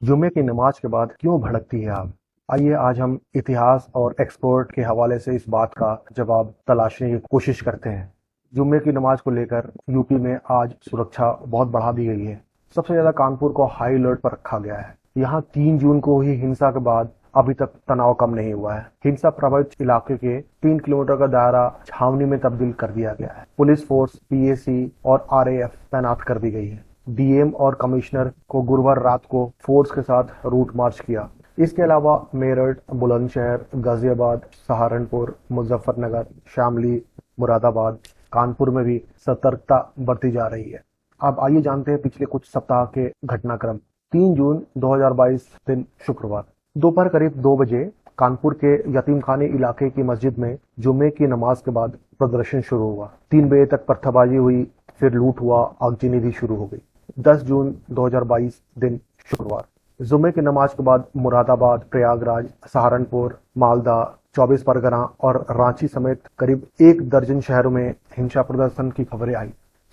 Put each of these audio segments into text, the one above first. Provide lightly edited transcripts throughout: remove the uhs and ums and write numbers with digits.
जुमे की नमाज के बाद क्यों भड़कती है आग? आइए आज हम इतिहास और एक्सपर्ट के हवाले से इस बात का जवाब तलाशने की कोशिश करते हैं। जुम्मे की नमाज को लेकर यूपी में आज सुरक्षा बहुत बढ़ा दी गई है। सबसे ज्यादा कानपुर को हाई अलर्ट पर रखा गया है। यहाँ 3 जून को हुई हिंसा के बाद अभी तक तनाव कम नहीं हुआ है। हिंसा प्रभावित इलाके के 3 किलोमीटर का दायरा छावनी में तब्दील कर दिया गया है। पुलिस फोर्स, पीएसी और आरएएफ तैनात कर दी गई है। डीएम और कमिश्नर को गुरुवार रात को फोर्स के साथ रूट मार्च किया। इसके अलावा मेरठ, बुलंदशहर, गाजियाबाद, सहारनपुर, मुजफ्फरनगर, शामली, मुरादाबाद, कानपुर में भी सतर्कता बरती जा रही है। अब आइए जानते हैं पिछले कुछ सप्ताह के घटनाक्रम। 3 जून 2022 दिन शुक्रवार दोपहर करीब 2 बजे कानपुर के यतीम खाने इलाके की मस्जिद में जुमे की नमाज के बाद प्रदर्शन शुरू हुआ। 3 बजे तक पत्थरबाजी हुई, फिर लूट हुआ, आगजनी भी शुरू हो गई। 10 जून 2022 दिन शुक्रवार जुमे की नमाज के बाद मुरादाबाद, प्रयागराज, सहारनपुर, मालदा, 24 परगना और रांची समेत करीब 1 दर्जन शहरों में हिंसा प्रदर्शन की खबरें आई।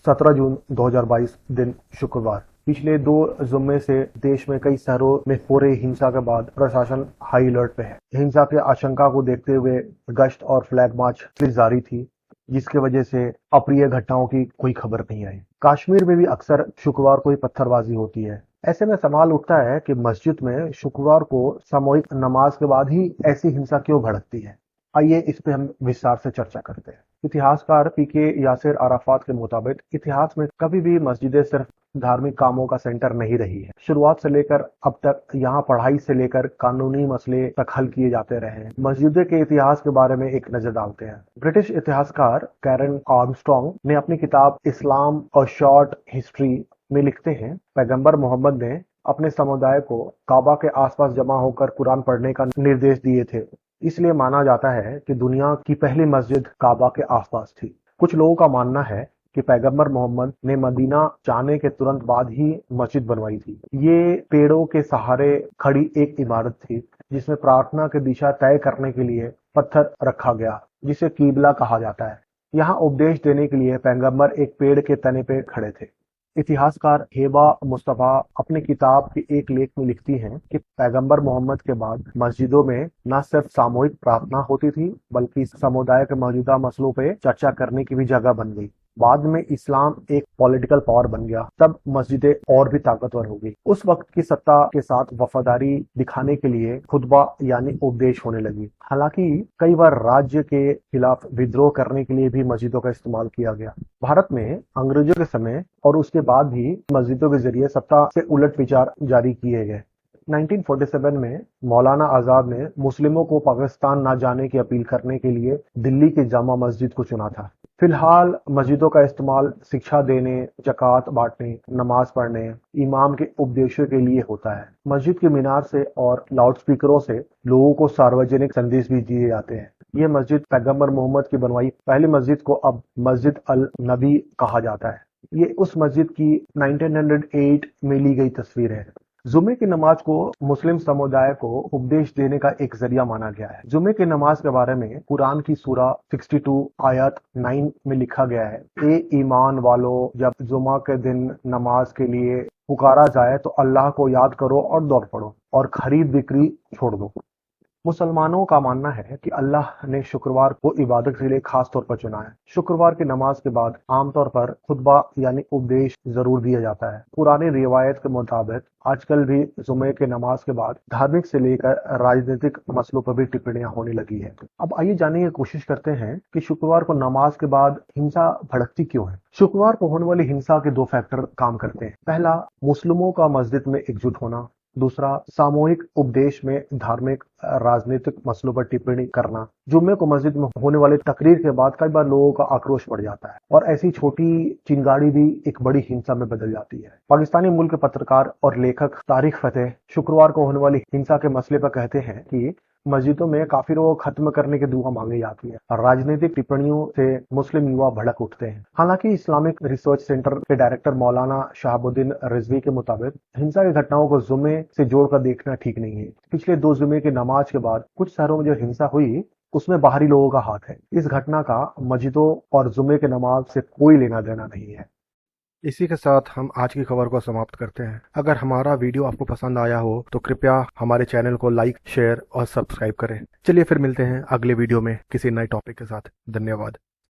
17 जून 2022 दिन शुक्रवार पिछले 2 जुम्मे से देश में कई शहरों में हो रही हिंसा के बाद प्रशासन हाई अलर्ट पे है। हिंसा के आशंका को देखते हुए गश्त और फ्लैग मार्च जारी थी, जिसकी वजह से अप्रिय घटनाओं की कोई खबर नहीं आई। कश्मीर में भी अक्सर शुक्रवार को ही पत्थरबाजी होती है। ऐसे में सवाल उठता है कि मस्जिद में शुक्रवार को सामूहिक नमाज के बाद ही ऐसी हिंसा क्यों भड़कती है। आइए इस पे हम विस्तार से चर्चा करते हैं। इतिहासकार पीके यासिर अराफात के मुताबिक इतिहास में कभी भी मस्जिदें सिर्फ धार्मिक कामों का सेंटर नहीं रही है। शुरुआत से लेकर अब तक यहाँ पढ़ाई से लेकर कानूनी मसले तक हल किए जाते रहे हैं। मस्जिदों के इतिहास के बारे में एक नजर डालते हैं। ब्रिटिश इतिहासकार कैरन आर्मस्ट्रॉन्ग ने अपनी किताब इस्लाम और शॉर्ट हिस्ट्री में लिखते हैं, पैगंबर मोहम्मद ने अपने समुदाय को काबा के आसपास जमा होकर कुरान पढ़ने का निर्देश दिए थे। इसलिए माना जाता है कि दुनिया की पहली मस्जिद काबा के आसपास थी। कुछ लोगों का मानना है कि पैगंबर मोहम्मद ने मदीना जाने के तुरंत बाद ही मस्जिद बनवाई थी। ये पेड़ों के सहारे खड़ी एक इमारत थी, जिसमें प्रार्थना की दिशा तय करने के लिए पत्थर रखा गया, जिसे कीबला कहा जाता है। यहाँ उपदेश देने के लिए पैगंबर एक पेड़ के तने पे खड़े थे। इतिहासकार हेबा मुस्तफा अपनी किताब के एक लेख में लिखती हैं कि पैगंबर मोहम्मद के बाद मस्जिदों में न सिर्फ सामूहिक प्रार्थना होती थी, बल्कि समुदाय के मौजूदा मसलों पे चर्चा करने की भी जगह बन गई। बाद में इस्लाम एक पॉलिटिकल पावर बन गया, तब मस्जिदें और भी ताकतवर हो गई। उस वक्त की सत्ता के साथ वफादारी दिखाने के लिए खुतबा यानी उपदेश होने लगी। हालांकि कई बार राज्य के खिलाफ विद्रोह करने के लिए भी मस्जिदों का इस्तेमाल किया गया। भारत में अंग्रेजों के समय और उसके बाद भी मस्जिदों के जरिए सत्ता से उलट विचार जारी किए गए। 1947 में मौलाना आजाद ने मुस्लिमों को पाकिस्तान न जाने की अपील करने के लिए दिल्ली की जामा मस्जिद को चुना था। फिलहाल मस्जिदों का इस्तेमाल शिक्षा देने, जक़ात बांटने, नमाज पढ़ने, इमाम के उपदेशों के लिए होता है। मस्जिद की मीनार से और लाउडस्पीकरों से लोगों को सार्वजनिक संदेश भी दिए जाते हैं। ये मस्जिद पैगंबर मोहम्मद की बनवाई पहली मस्जिद को अब मस्जिद अल नबी कहा जाता है। ये उस मस्जिद की 1908 में ली गई तस्वीर है। जुमे की नमाज को मुस्लिम समुदाय को उपदेश देने का एक जरिया माना गया है। जुमे की नमाज के बारे में कुरान की सूरा 62 आयत 9 में लिखा गया है, ए ईमान वालो, जब जुमा के दिन नमाज के लिए पुकारा जाए तो अल्लाह को याद करो और दौड़ पड़ो और खरीद बिक्री छोड़ दो। मुसलमानों का मानना है कि अल्लाह ने शुक्रवार को इबादत के लिए खास तौर पर चुना है। शुक्रवार की नमाज के बाद आमतौर पर खुतबा यानी उपदेश जरूर दिया जाता है। पुरानी रिवायत के मुताबिक आजकल भी जुमे के नमाज के बाद धार्मिक से लेकर राजनीतिक मसलों पर भी टिप्पणियां होने लगी है। अब आइए जानने की कोशिश करते हैं कि शुक्रवार को नमाज के बाद हिंसा भड़कती क्यों है। शुक्रवार को होने वाली हिंसा के 2 फैक्टर काम करते हैं। पहला, मुस्लिमों का मस्जिद में एकजुट होना। दूसरा, सामूहिक उपदेश में धार्मिक राजनीतिक मसलों पर टिप्पणी करना। जुम्मे को मस्जिद में होने वाली तकरीर के बाद कई बार लोगों का आक्रोश बढ़ जाता है और ऐसी छोटी चिंगारी भी एक बड़ी हिंसा में बदल जाती है। पाकिस्तानी मूल के पत्रकार और लेखक तारिक फतेह शुक्रवार को होने वाली हिंसा के मसले पर कहते हैं कि मस्जिदों में काफिरों को खत्म करने की दुआ मांगी जाती है और राजनीतिक टिप्पणियों से मुस्लिम युवा भड़क उठते हैं। हालांकि इस्लामिक रिसर्च सेंटर के डायरेक्टर मौलाना शहाबुद्दीन रिजवी के मुताबिक हिंसा की घटनाओं को जुमे से जोड़कर देखना ठीक नहीं है। पिछले 2 जुमे की नमाज के बाद कुछ शहरों में जो हिंसा हुई, उसमें बाहरी लोगों का हाथ है। इस घटना का मस्जिदों और जुमे के नमाज से कोई लेना देना नहीं है। इसी के साथ हम आज की खबर को समाप्त करते हैं। अगर हमारा वीडियो आपको पसंद आया हो तो कृपया हमारे चैनल को लाइक, शेयर और सब्सक्राइब करें। चलिए फिर मिलते हैं अगले वीडियो में किसी नए टॉपिक के साथ। धन्यवाद।